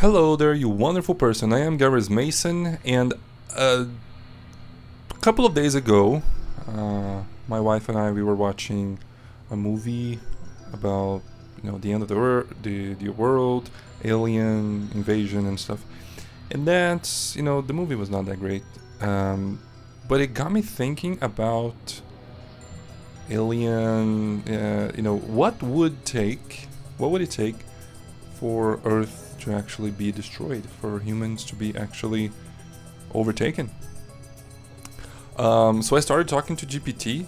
Hello there, you wonderful person. I am Gareth Mason, and a couple of days ago, my wife and I we were watching a movie about the end of the world, alien invasion and stuff. And that's the movie was not that great, but it got me thinking about alien. What would it take for Earth to actually be destroyed, for humans to be actually overtaken. So I started talking to GPT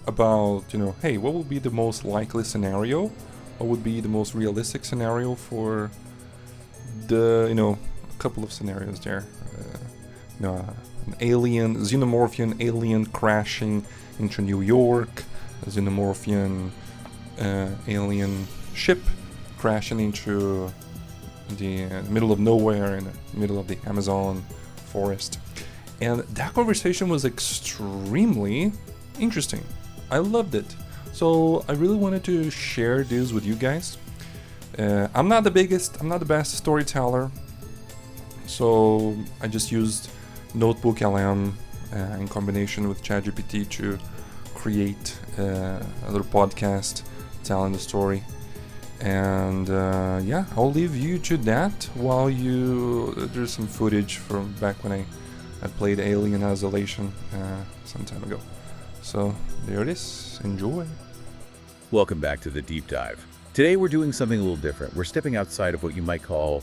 about, hey, what would be the most likely scenario? What would be the most realistic scenario for a couple of scenarios there. An xenomorphian alien crashing into New York, a xenomorphian alien ship crashing into the middle of nowhere in the middle of the Amazon forest. And that conversation was extremely interesting. I loved it. So I really wanted to share this with you guys. I'm not the best storyteller. So I just used Notebook LM in combination with ChatGPT to create a little podcast telling the story. And I'll leave you to that while there's some footage from back when I played Alien Isolation some time ago. So there it is. Enjoy. Welcome back to the Deep Dive. Today we're doing something a little different. We're stepping outside of what you might call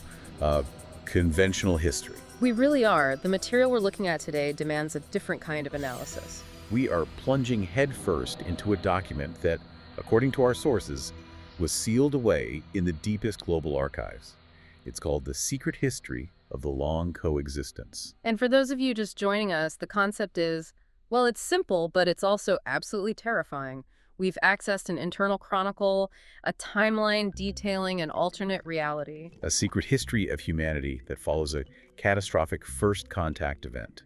conventional history. We really are. The material we're looking at today demands a different kind of analysis. We are plunging headfirst into a document that, according to our sources, was sealed away in the deepest global archives. It's called The Secret History of the Long Coexistence. And for those of you just joining us, the concept is, well, it's simple, but it's also absolutely terrifying. We've accessed an internal chronicle, a timeline detailing an alternate reality. A secret history of humanity that follows a catastrophic first contact event.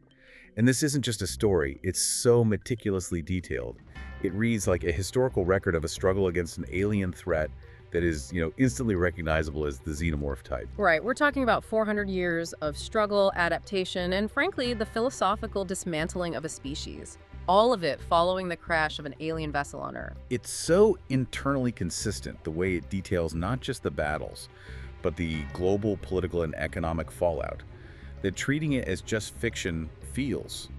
And this isn't just a story, it's so meticulously detailed. It reads like a historical record of a struggle against an alien threat that is, instantly recognizable as the xenomorph type. Right, we're talking about 400 years of struggle, adaptation, and frankly, the philosophical dismantling of a species. All of it following the crash of an alien vessel on Earth. It's so internally consistent, the way it details not just the battles, but the global political and economic fallout, that treating it as just fiction feels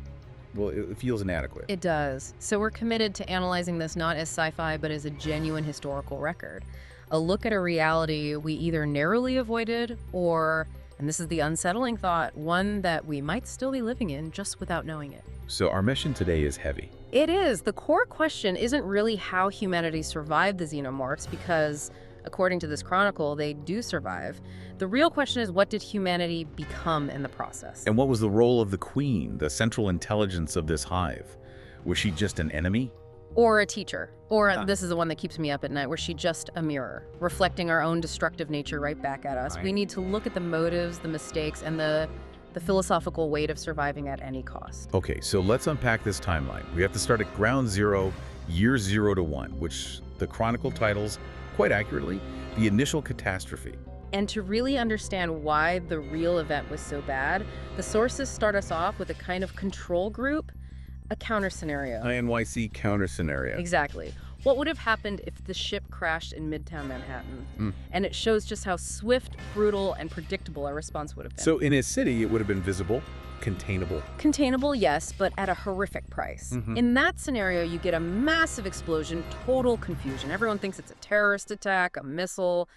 inadequate. It does. So we're committed to analyzing this not as sci-fi, but as a genuine historical record. A look at a reality we either narrowly avoided or, and this is the unsettling thought, one that we might still be living in just without knowing it. So our mission today is heavy. It is. The core question isn't really how humanity survived the xenomorphs, because according to this chronicle, they do survive. The real question is, what did humanity become in the process? And what was the role of the queen, the central intelligence of this hive? Was she just an enemy? Or a teacher. Or this is the one that keeps me up at night, where she just a mirror, reflecting our own destructive nature right back at us. Right. We need to look at the motives, the mistakes, and the philosophical weight of surviving at any cost. Okay, so let's unpack this timeline. We have to start at ground zero, year 0 to 1, which the chronicle titles, quite accurately, the initial catastrophe. And to really understand why the real event was so bad, the sources start us off with a kind of control group, a counter scenario. INYC counter scenario. Exactly. What would have happened if the ship crashed in Midtown Manhattan? And it shows just how swift, brutal, and predictable our response would have been. So in a city, it would have been visible, containable. Containable, yes, but at a horrific price. In that scenario, you get a massive explosion, total confusion. Everyone thinks it's a terrorist attack, a missile,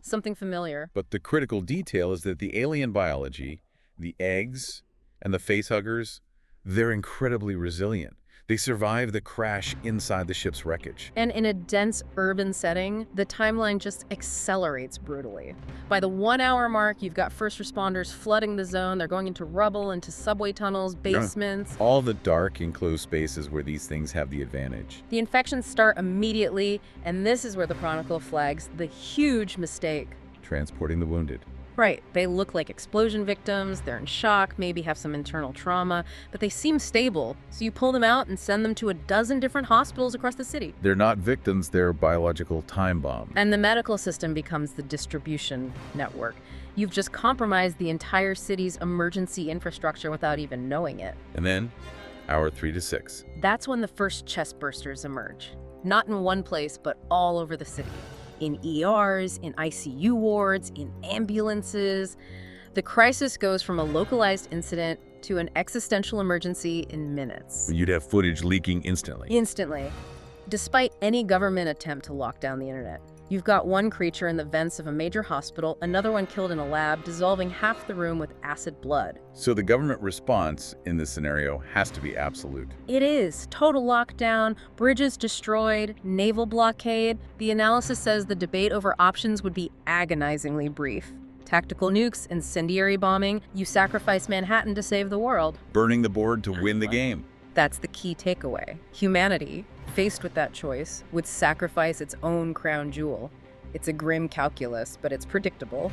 something familiar. But the critical detail is that the alien biology, the eggs, and the facehuggers, they're incredibly resilient. They survive the crash inside the ship's wreckage. And in a dense urban setting, the timeline just accelerates brutally. By the 1 hour mark, you've got first responders flooding the zone. They're going into rubble, into subway tunnels, basements. All the dark, enclosed spaces where these things have the advantage. The infections start immediately, and this is where the Chronicle flags the huge mistake. Transporting the wounded. Right, they look like explosion victims, they're in shock, maybe have some internal trauma, but they seem stable, so you pull them out and send them to a dozen different hospitals across the city. They're not victims, they're biological time bombs. And the medical system becomes the distribution network. You've just compromised the entire city's emergency infrastructure without even knowing it. And then, hour 3 to 6. That's when the first chest bursters emerge. Not in one place, but all over the city. In ERs, in ICU wards, in ambulances. The crisis goes from a localized incident to an existential emergency in minutes. You'd have footage leaking instantly. Instantly. Despite any government attempt to lock down the internet. You've got one creature in the vents of a major hospital, another one killed in a lab, dissolving half the room with acid blood. So the government response in this scenario has to be absolute. It is. Total lockdown, bridges destroyed, naval blockade. The analysis says the debate over options would be agonizingly brief. Tactical nukes, incendiary bombing, you sacrifice Manhattan to save the world. Burning the board to win the game. That's the key takeaway. Humanity, faced with that choice, would sacrifice its own crown jewel. It's a grim calculus, but it's predictable.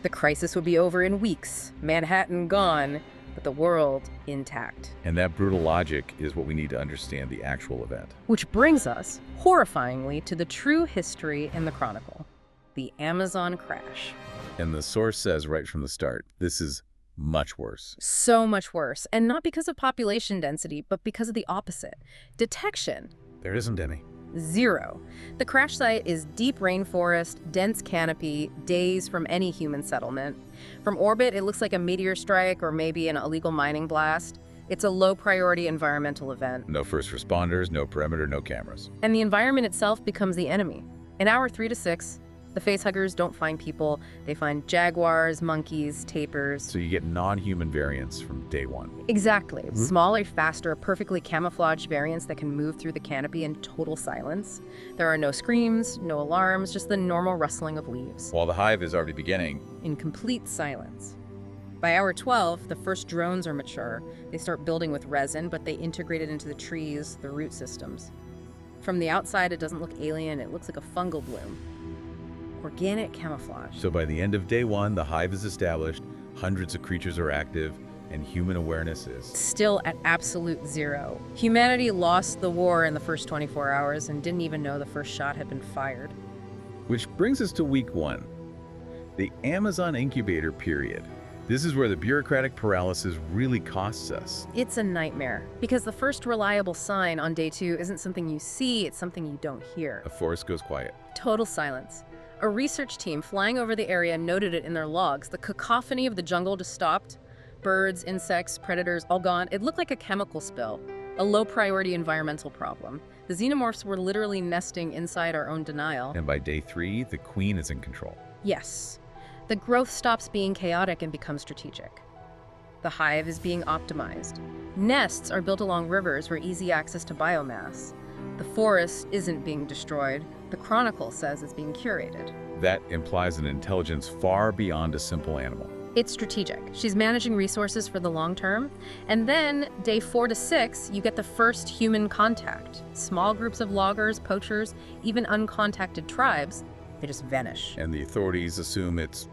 The crisis would be over in weeks, Manhattan gone, but the world intact. And that brutal logic is what we need to understand the actual event. Which brings us, horrifyingly, to the true history in the Chronicle, the Amazon crash. And the source says right from the start, this is much worse. So much worse, and not because of population density, but because of the opposite. Detection. There isn't any. Zero. The crash site is deep rainforest, dense canopy, days from any human settlement. From orbit, it looks like a meteor strike or maybe an illegal mining blast. It's a low-priority environmental event. No first responders, no perimeter, no cameras. And the environment itself becomes the enemy. In hour 3 to 6, the facehuggers don't find people. They find jaguars, monkeys, tapirs. So you get non-human variants from day one. Exactly. Smaller, faster, perfectly camouflaged variants that can move through the canopy in total silence. There are no screams, no alarms, just the normal rustling of leaves. While the hive is already beginning. In complete silence. By hour 12, the first drones are mature. They start building with resin, but they integrate it into the trees, the root systems. From the outside, it doesn't look alien. It looks like a fungal bloom. Organic camouflage. So by the end of day one, the hive is established, hundreds of creatures are active, and human awareness is Still at absolute zero. Humanity lost the war in the first 24 hours and didn't even know the first shot had been fired. Which brings us to week 1, the Amazon incubator period. This is where the bureaucratic paralysis really costs us. It's a nightmare, because the first reliable sign on day 2 isn't something you see, it's something you don't hear. The forest goes quiet. Total silence. A research team flying over the area noted it in their logs. The cacophony of the jungle just stopped. Birds, insects, predators, all gone. It looked like a chemical spill, a low-priority environmental problem. The Xenomorphs were literally nesting inside our own denial. And by day 3, the queen is in control. Yes. The growth stops being chaotic and becomes strategic. The hive is being optimized. Nests are built along rivers for easy access to biomass. The forest isn't being destroyed. The Chronicle says it's being curated. That implies an intelligence far beyond a simple animal. It's strategic. She's managing resources for the long term. And then, day 4 to 6, you get the first human contact. Small groups of loggers, poachers, even uncontacted tribes, they just vanish. And the authorities assume it's,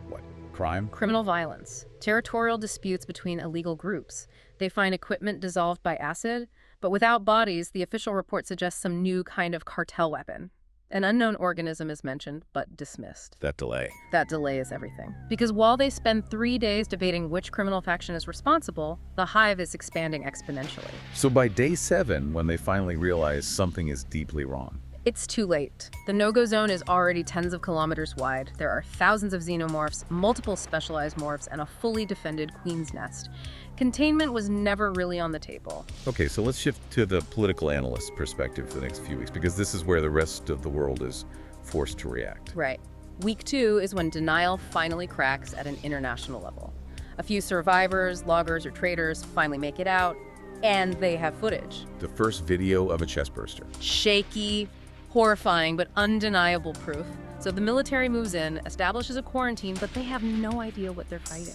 what, crime? Criminal violence. Territorial disputes between illegal groups. They find equipment dissolved by acid, but without bodies, the official report suggests some new kind of cartel weapon. An unknown organism is mentioned, but dismissed. That delay. That delay is everything. Because while they spend 3 days debating which criminal faction is responsible, the hive is expanding exponentially. So by day 7, when they finally realize something is deeply wrong, It's too late. The no-go zone is already tens of kilometers wide. There are thousands of xenomorphs, multiple specialized morphs, and a fully defended queen's nest. Containment was never really on the table. Okay, so let's shift to the political analyst perspective for the next few weeks, because this is where the rest of the world is forced to react. Right. Week 2 is when denial finally cracks at an international level. A few survivors, loggers, or traders finally make it out, and they have footage. The first video of a chest burster. Shaky, horrifying, but undeniable proof. So the military moves in, establishes a quarantine, but they have no idea what they're fighting.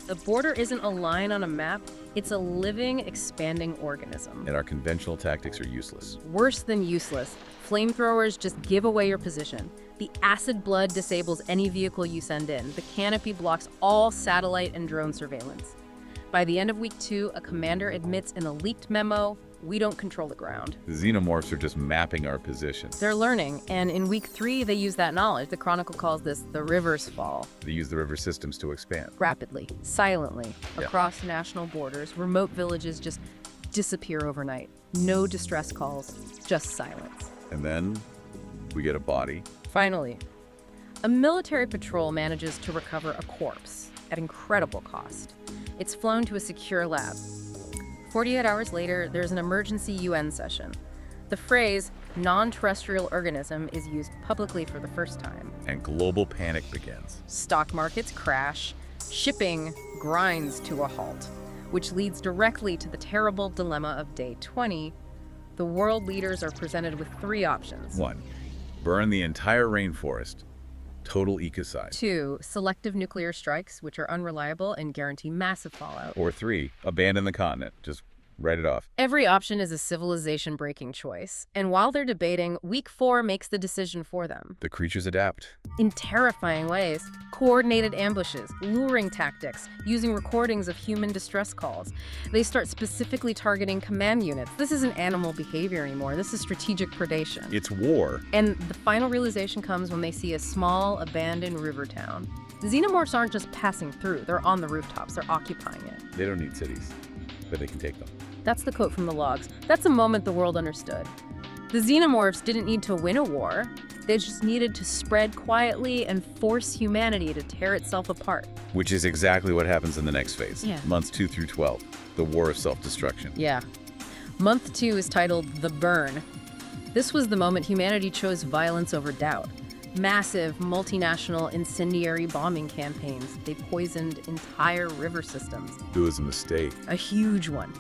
The border isn't a line on a map, it's a living, expanding organism. And our conventional tactics are useless. Worse than useless. Flamethrowers just give away your position. The acid blood disables any vehicle you send in. The canopy blocks all satellite and drone surveillance. By the end of week 2, a commander admits in a leaked memo, we don't control the ground. The Xenomorphs are just mapping our positions. They're learning, and in week 3, they use that knowledge. The Chronicle calls this the river's fall. They use the river systems to expand. Rapidly, silently, Yeah. across national borders, remote villages just disappear overnight. No distress calls, just silence. And then we get a body. Finally, a military patrol manages to recover a corpse at incredible cost. It's flown to a secure lab. 48 hours later, there's an emergency UN session. The phrase non-terrestrial organism is used publicly for the first time. And global panic begins. Stock markets crash, shipping grinds to a halt, which leads directly to the terrible dilemma of day 20. The world leaders are presented with 3 options. 1. Burn the entire rainforest. Total ecocide. 2. Selective nuclear strikes, which are unreliable and guarantee massive fallout. Or 3. Abandon the continent. Just write it off. Every option is a civilization-breaking choice. And while they're debating, week 4 makes the decision for them. The creatures adapt. In terrifying ways, coordinated ambushes, luring tactics, using recordings of human distress calls. They start specifically targeting command units. This isn't animal behavior anymore. This is strategic predation. It's war. And the final realization comes when they see a small, abandoned river town. The Xenomorphs aren't just passing through. They're on the rooftops. They're occupying it. They don't need cities, but they can take them. That's the quote from the logs. That's a moment the world understood. The Xenomorphs didn't need to win a war. They just needed to spread quietly and force humanity to tear itself apart. Which is exactly what happens in the next phase. Yeah. Months 2 through 12. The War of Self-Destruction. Yeah. Month 2 is titled The Burn. This was the moment humanity chose violence over doubt. Massive, multinational, incendiary bombing campaigns. They poisoned entire river systems. It was a mistake. A huge one.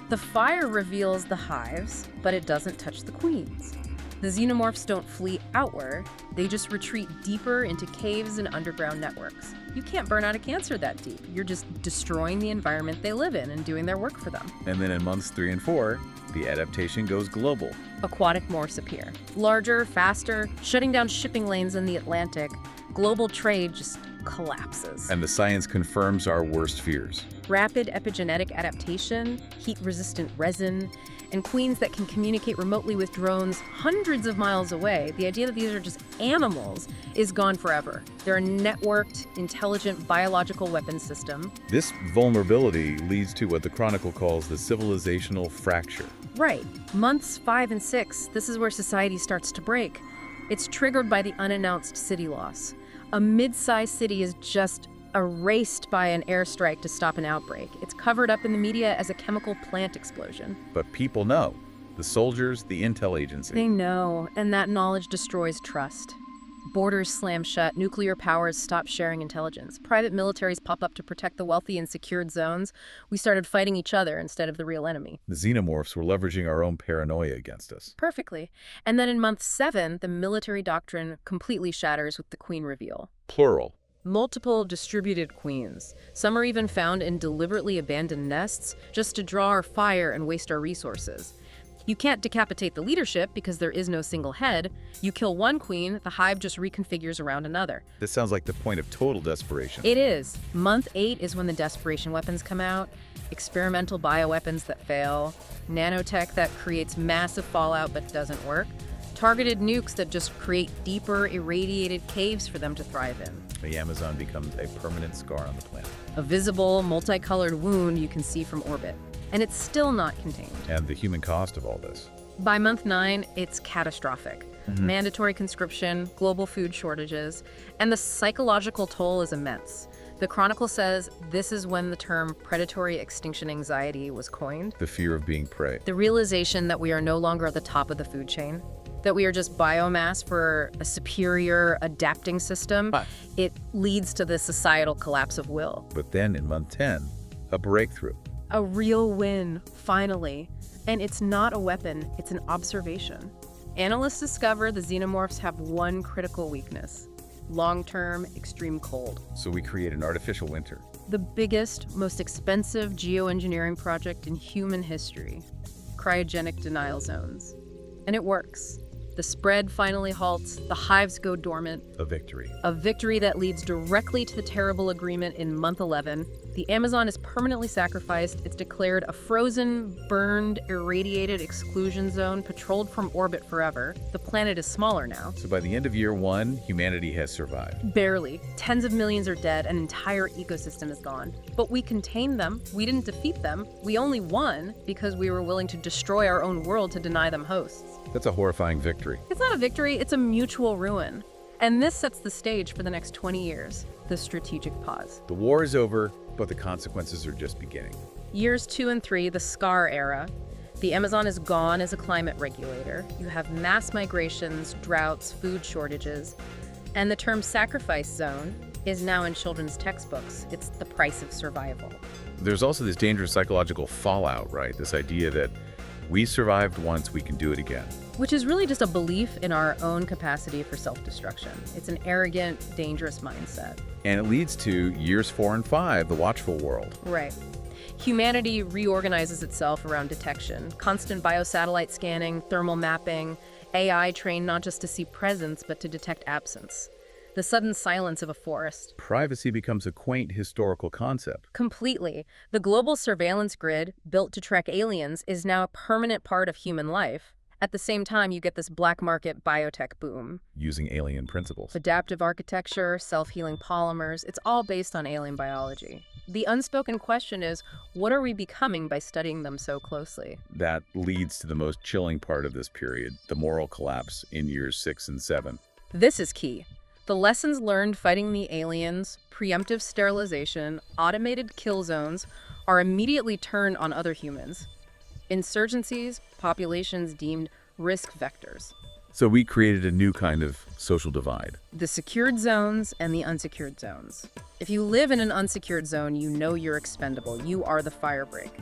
The fire reveals the hives, but it doesn't touch the queens. The Xenomorphs don't flee outward, they just retreat deeper into caves and underground networks. You can't burn out a cancer that deep. You're just destroying the environment they live in and doing their work for them. And then in months 3 and 4, the adaptation goes global. Aquatic morphs appear. Larger, faster, shutting down shipping lanes in the Atlantic. Global trade just collapses. And the science confirms our worst fears. Rapid epigenetic adaptation, heat-resistant resin, and queens that can communicate remotely with drones hundreds of miles away. The idea that these are just animals is gone forever. They're a networked, intelligent biological weapons system. This vulnerability leads to what the Chronicle calls the civilizational fracture. Right. Months 5 and 6, this is where society starts to break. It's triggered by the unannounced city loss. A mid-sized city is just erased by an airstrike to stop an outbreak. It's covered up in the media as a chemical plant explosion. But people know. The soldiers, the intel agency. They know, and that knowledge destroys trust. Borders slam shut, nuclear powers stop sharing intelligence. Private militaries pop up to protect the wealthy in secured zones. We started fighting each other instead of the real enemy. The Xenomorphs were leveraging our own paranoia against us. Perfectly. And then in month 7, the military doctrine completely shatters with the queen reveal. Plural. Multiple distributed queens. Some are even found in deliberately abandoned nests just to draw our fire and waste our resources. You can't decapitate the leadership because there is no single head. You kill one queen, the hive just reconfigures around another. This sounds like the point of total desperation. It is. Month 8 is when the desperation weapons come out. Experimental bioweapons that fail. Nanotech that creates massive fallout but doesn't work. Targeted nukes that just create deeper, irradiated caves for them to thrive in. The Amazon becomes a permanent scar on the planet. A visible, multicolored wound you can see from orbit. And it's still not contained. And the human cost of all this. By month 9, it's catastrophic. Mandatory conscription, global food shortages, and the psychological toll is immense. The Chronicle says this is when the term predatory extinction anxiety was coined. The fear of being prey. The realization that we are no longer at the top of the food chain, that we are just biomass for a superior adapting system, it leads to the societal collapse of will. But then in month 10, a breakthrough. A real win, finally. And it's not a weapon, it's an observation. Analysts discover the Xenomorphs have one critical weakness: long-term extreme cold. So we create an artificial winter. The biggest, most expensive geoengineering project in human history. Cryogenic denial zones. And it works. The spread finally halts, the hives go dormant. A victory. A victory that leads directly to the terrible agreement in month 11. The Amazon is permanently sacrificed. It's declared a frozen, burned, irradiated exclusion zone, patrolled from orbit forever. The planet is smaller now. So by the end of year 1, humanity has survived. Barely. Tens of millions are dead, an entire ecosystem is gone. But we contained them, we didn't defeat them, we only won because we were willing to destroy our own world to deny them hosts. That's a horrifying victory. It's not a victory, it's a mutual ruin. And this sets the stage for the next 20 years, the strategic pause. The war is over, but the consequences are just beginning. Years 2 and 3, the SCAR era. The Amazon is gone as a climate regulator. You have mass migrations, droughts, food shortages. And the term sacrifice zone is now in children's textbooks. It's the price of survival. There's also this dangerous psychological fallout, right? This idea that we survived once, we can do it again. Which is really just a belief in our own capacity for self-destruction. It's an arrogant, dangerous mindset. And it leads to years 4 and 5, the watchful world. Right. Humanity reorganizes itself around detection. Constant biosatellite scanning, thermal mapping, AI trained not just to see presence, but to detect absence. The sudden silence of a forest. Privacy becomes a quaint historical concept. Completely. The global surveillance grid, built to track aliens, is now a permanent part of human life. At the same time, you get this black market biotech boom. Using alien principles. Adaptive architecture, self-healing polymers, it's all based on alien biology. The unspoken question is, what are we becoming by studying them so closely? That leads to the most chilling part of this period, the moral collapse in years 6 and 7. This is key. The lessons learned fighting the aliens, preemptive sterilization, automated kill zones, are immediately turned on other humans. Insurgencies, populations deemed risk vectors. So we created a new kind of social divide. The secured zones and the unsecured zones. If you live in an unsecured zone, you know you're expendable. You are the firebreak.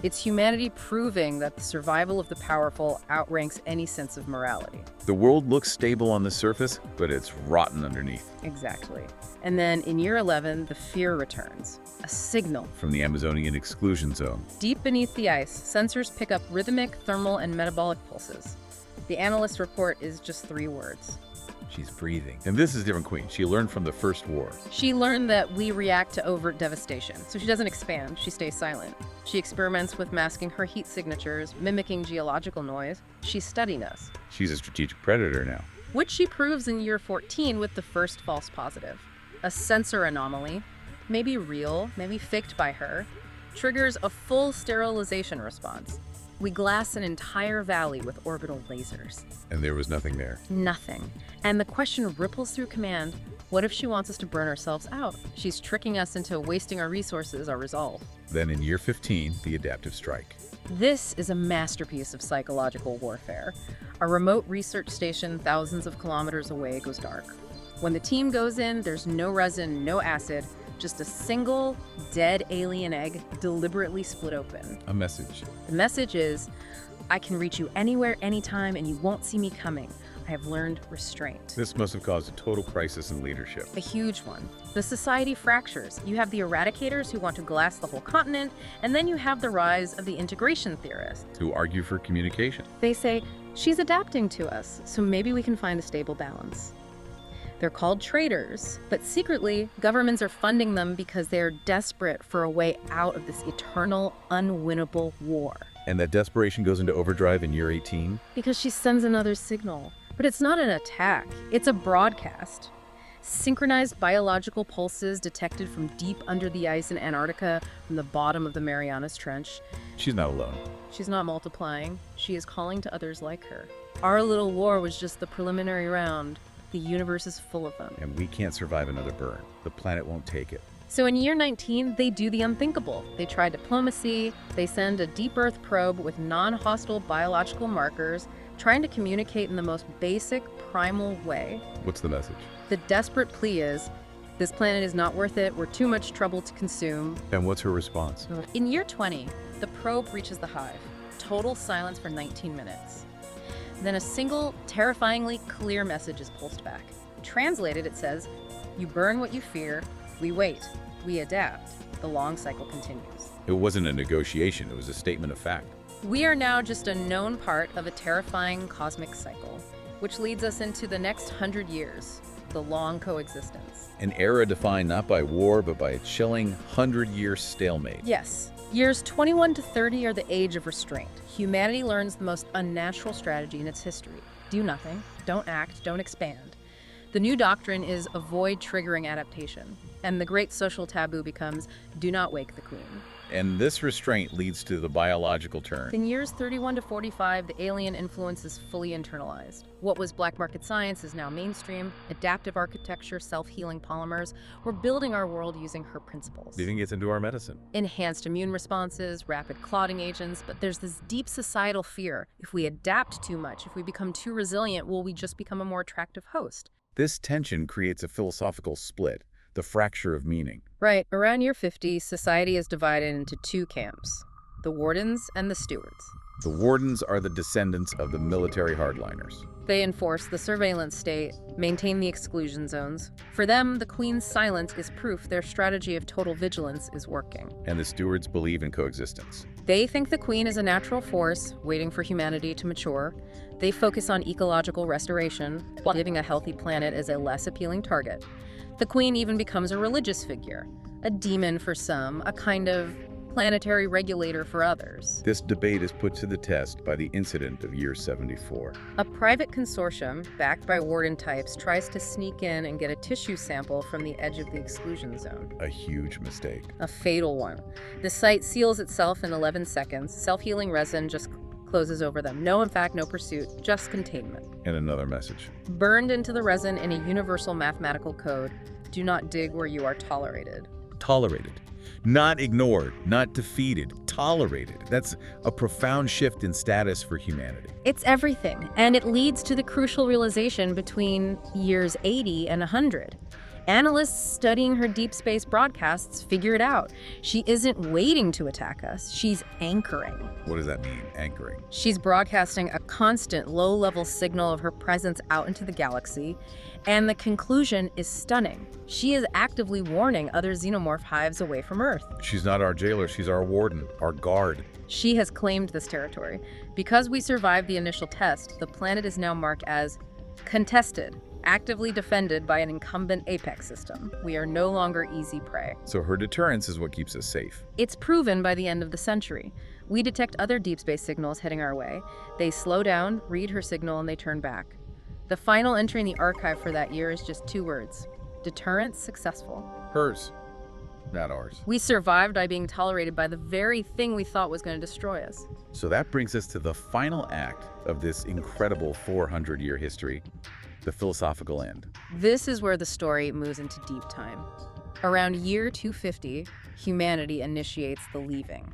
It's humanity proving that the survival of the powerful outranks any sense of morality. The world looks stable on the surface, but it's rotten underneath. Exactly. And then in year 11, the fear returns. A signal. From the Amazonian exclusion zone. Deep beneath the ice, sensors pick up rhythmic, thermal, and metabolic pulses. The analyst report is just 3 words. She's breathing. And this is a different queen. She learned from the first war. She learned that we react to overt devastation, so she doesn't expand, she stays silent. She experiments with masking her heat signatures, mimicking geological noise. She's studying us. She's a strategic predator now. Which she proves in year 14 with the first false positive. A sensor anomaly, maybe real, maybe faked by her, triggers a full sterilization response. We glass an entire valley with orbital lasers. And there was nothing there. Nothing. And the question ripples through command, what if she wants us to burn ourselves out? She's tricking us into wasting our resources, our resolve. Then in year 15, the adaptive strike. This is a masterpiece of psychological warfare. A remote research station thousands of kilometers away goes dark. When the team goes in, there's no resin, no acid, just a single dead alien egg deliberately split open. A message. The message is, I can reach you anywhere, anytime, and you won't see me coming. I have learned restraint. This must have caused a total crisis in leadership. A huge one. The society fractures. You have the eradicators who want to glass the whole continent, and then you have the rise of the integration theorists. Who argue for communication. They say, she's adapting to us, so maybe we can find a stable balance. They're called traitors, but secretly, governments are funding them because they're desperate for a way out of this eternal, unwinnable war. And that desperation goes into overdrive in year 18? Because she sends another signal. But it's not an attack, it's a broadcast. Synchronized biological pulses detected from deep under the ice in Antarctica, from the bottom of the Marianas Trench. She's not alone. She's not multiplying, she is calling to others like her. Our little war was just the preliminary round. The universe is full of them. And we can't survive another burn. The planet won't take it. So in year 19, they do the unthinkable. They try diplomacy, they send a deep Earth probe with non-hostile biological markers, trying to communicate in the most basic, primal way. What's the message? The desperate plea is, this planet is not worth it, we're too much trouble to consume. And what's her response? In year 20, the probe reaches the hive. Total silence for 19 minutes. Then a single, terrifyingly clear message is pulsed back. Translated, it says, you burn what you fear, we wait, we adapt. The long cycle continues. It wasn't a negotiation, it was a statement of fact. We are now just a known part of a terrifying cosmic cycle. which leads us into the next 100 years, the long coexistence. An era defined not by war, but by a chilling 100-year stalemate. Yes. Years 21 to 30 are the age of restraint. Humanity learns the most unnatural strategy in its history. Do nothing, don't act, don't expand. The new doctrine is avoid triggering adaptation, and the great social taboo becomes do not wake the queen. And this restraint leads to the biological turn. In years 31 to 45, the alien influence is fully internalized. What was black market science is now mainstream. Adaptive architecture, self-healing polymers. We're building our world using her principles. Leading gets into our medicine. Enhanced immune responses, rapid clotting agents, but there's this deep societal fear. If we adapt too much, if we become too resilient, will we just become a more attractive host? This tension creates a philosophical split, the fracture of meaning. Right. Around year 50, society is divided into two camps, the wardens and the stewards. The wardens are the descendants of the military hardliners. They enforce the surveillance state, maintain the exclusion zones. For them, the queen's silence is proof their strategy of total vigilance is working. And the stewards believe in coexistence. They think the queen is a natural force, waiting for humanity to mature. They focus on ecological restoration, while giving a healthy planet as a less appealing target. The queen even becomes a religious figure, a demon for some, a kind of planetary regulator for others. This debate is put to the test by the incident of year 74. A private consortium, backed by warden types, tries to sneak in and get a tissue sample from the edge of the exclusion zone. A huge mistake. A fatal one. The site seals itself in 11 seconds. Self-healing resin just closes over them. No impact, no pursuit, just containment. And another message. Burned into the resin in a universal mathematical code. Do not dig where you are tolerated. Tolerated. Not ignored, not defeated, tolerated. That's a profound shift in status for humanity. It's everything, and it leads to the crucial realization between years 80 and 100. Analysts studying her deep space broadcasts figure it out. She isn't waiting to attack us, she's anchoring. What does that mean, anchoring? She's broadcasting a constant low-level signal of her presence out into the galaxy, and the conclusion is stunning. She is actively warning other xenomorph hives away from Earth. She's not our jailer, she's our warden, our guard. She has claimed this territory. Because we survived the initial test, the planet is now marked as contested, actively defended by an incumbent apex system. We are no longer easy prey. So her deterrence is what keeps us safe. It's proven by the end of the century. We detect other deep space signals heading our way. They slow down, read her signal, and they turn back. The final entry in the archive for that year is just 2 words. Deterrence successful. Hers, not ours. We survived by being tolerated by the very thing we thought was going to destroy us. So that brings us to the final act of this incredible 400-year history, the philosophical end. This is where the story moves into deep time. Around year 250, humanity initiates the leaving.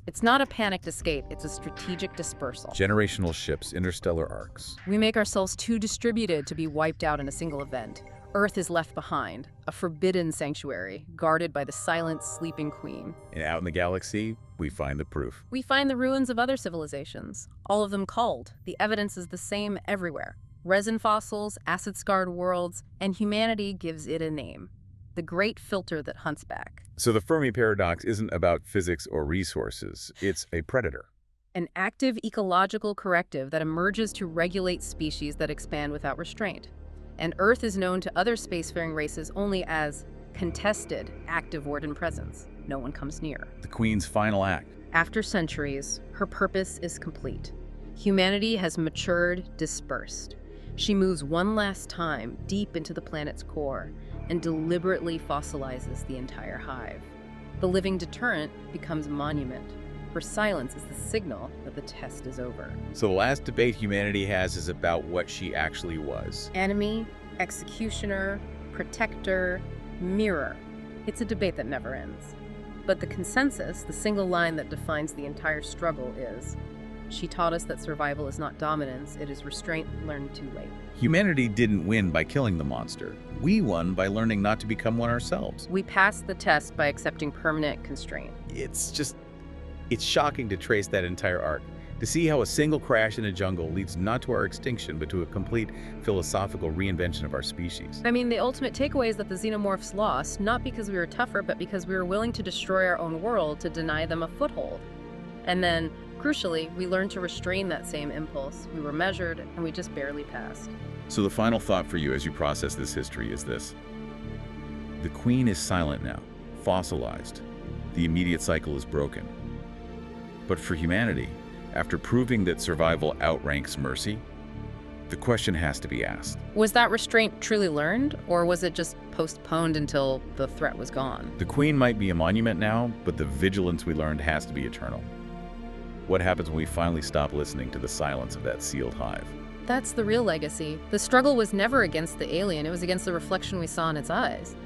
It's not a panicked escape, it's a strategic dispersal. Generational ships, interstellar arcs. We make ourselves too distributed to be wiped out in a single event. Earth is left behind, a forbidden sanctuary, guarded by the silent, sleeping queen. And out in the galaxy, we find the proof. We find the ruins of other civilizations, all of them culled. The evidence is the same everywhere. Resin fossils, acid-scarred worlds, and humanity gives it a name. The great filter that hunts back. So the Fermi paradox isn't about physics or resources, it's a predator. An active ecological corrective that emerges to regulate species that expand without restraint. And Earth is known to other spacefaring races only as contested, active warden presence. No one comes near. The Queen's final act. After centuries, her purpose is complete. Humanity has matured, dispersed. She moves one last time deep into the planet's core and deliberately fossilizes the entire hive. The living deterrent becomes a monument. Her silence is the signal that the test is over. So the last debate humanity has is about what she actually was. Enemy, executioner, protector, mirror. It's a debate that never ends. But the consensus, the single line that defines the entire struggle is, she taught us that survival is not dominance, it is restraint learned too late. Humanity didn't win by killing the monster. We won by learning not to become one ourselves. We passed the test by accepting permanent constraint. It's shocking to trace that entire arc, to see how a single crash in a jungle leads not to our extinction, but to a complete philosophical reinvention of our species. I mean, the ultimate takeaway is that the Xenomorphs lost, not because we were tougher, but because we were willing to destroy our own world to deny them a foothold. And then, Crucially, we learned to restrain that same impulse. We were measured, and we just barely passed. So the final thought for you as you process this history is this. The queen is silent now, fossilized. The immediate cycle is broken. But for humanity, after proving that survival outranks mercy, the question has to be asked. Was that restraint truly learned, or was it just postponed until the threat was gone? The queen might be a monument now, but the vigilance we learned has to be eternal. What happens when we finally stop listening to the silence of that sealed hive? That's the real legacy. The struggle was never against the alien, it was against the reflection we saw in its eyes.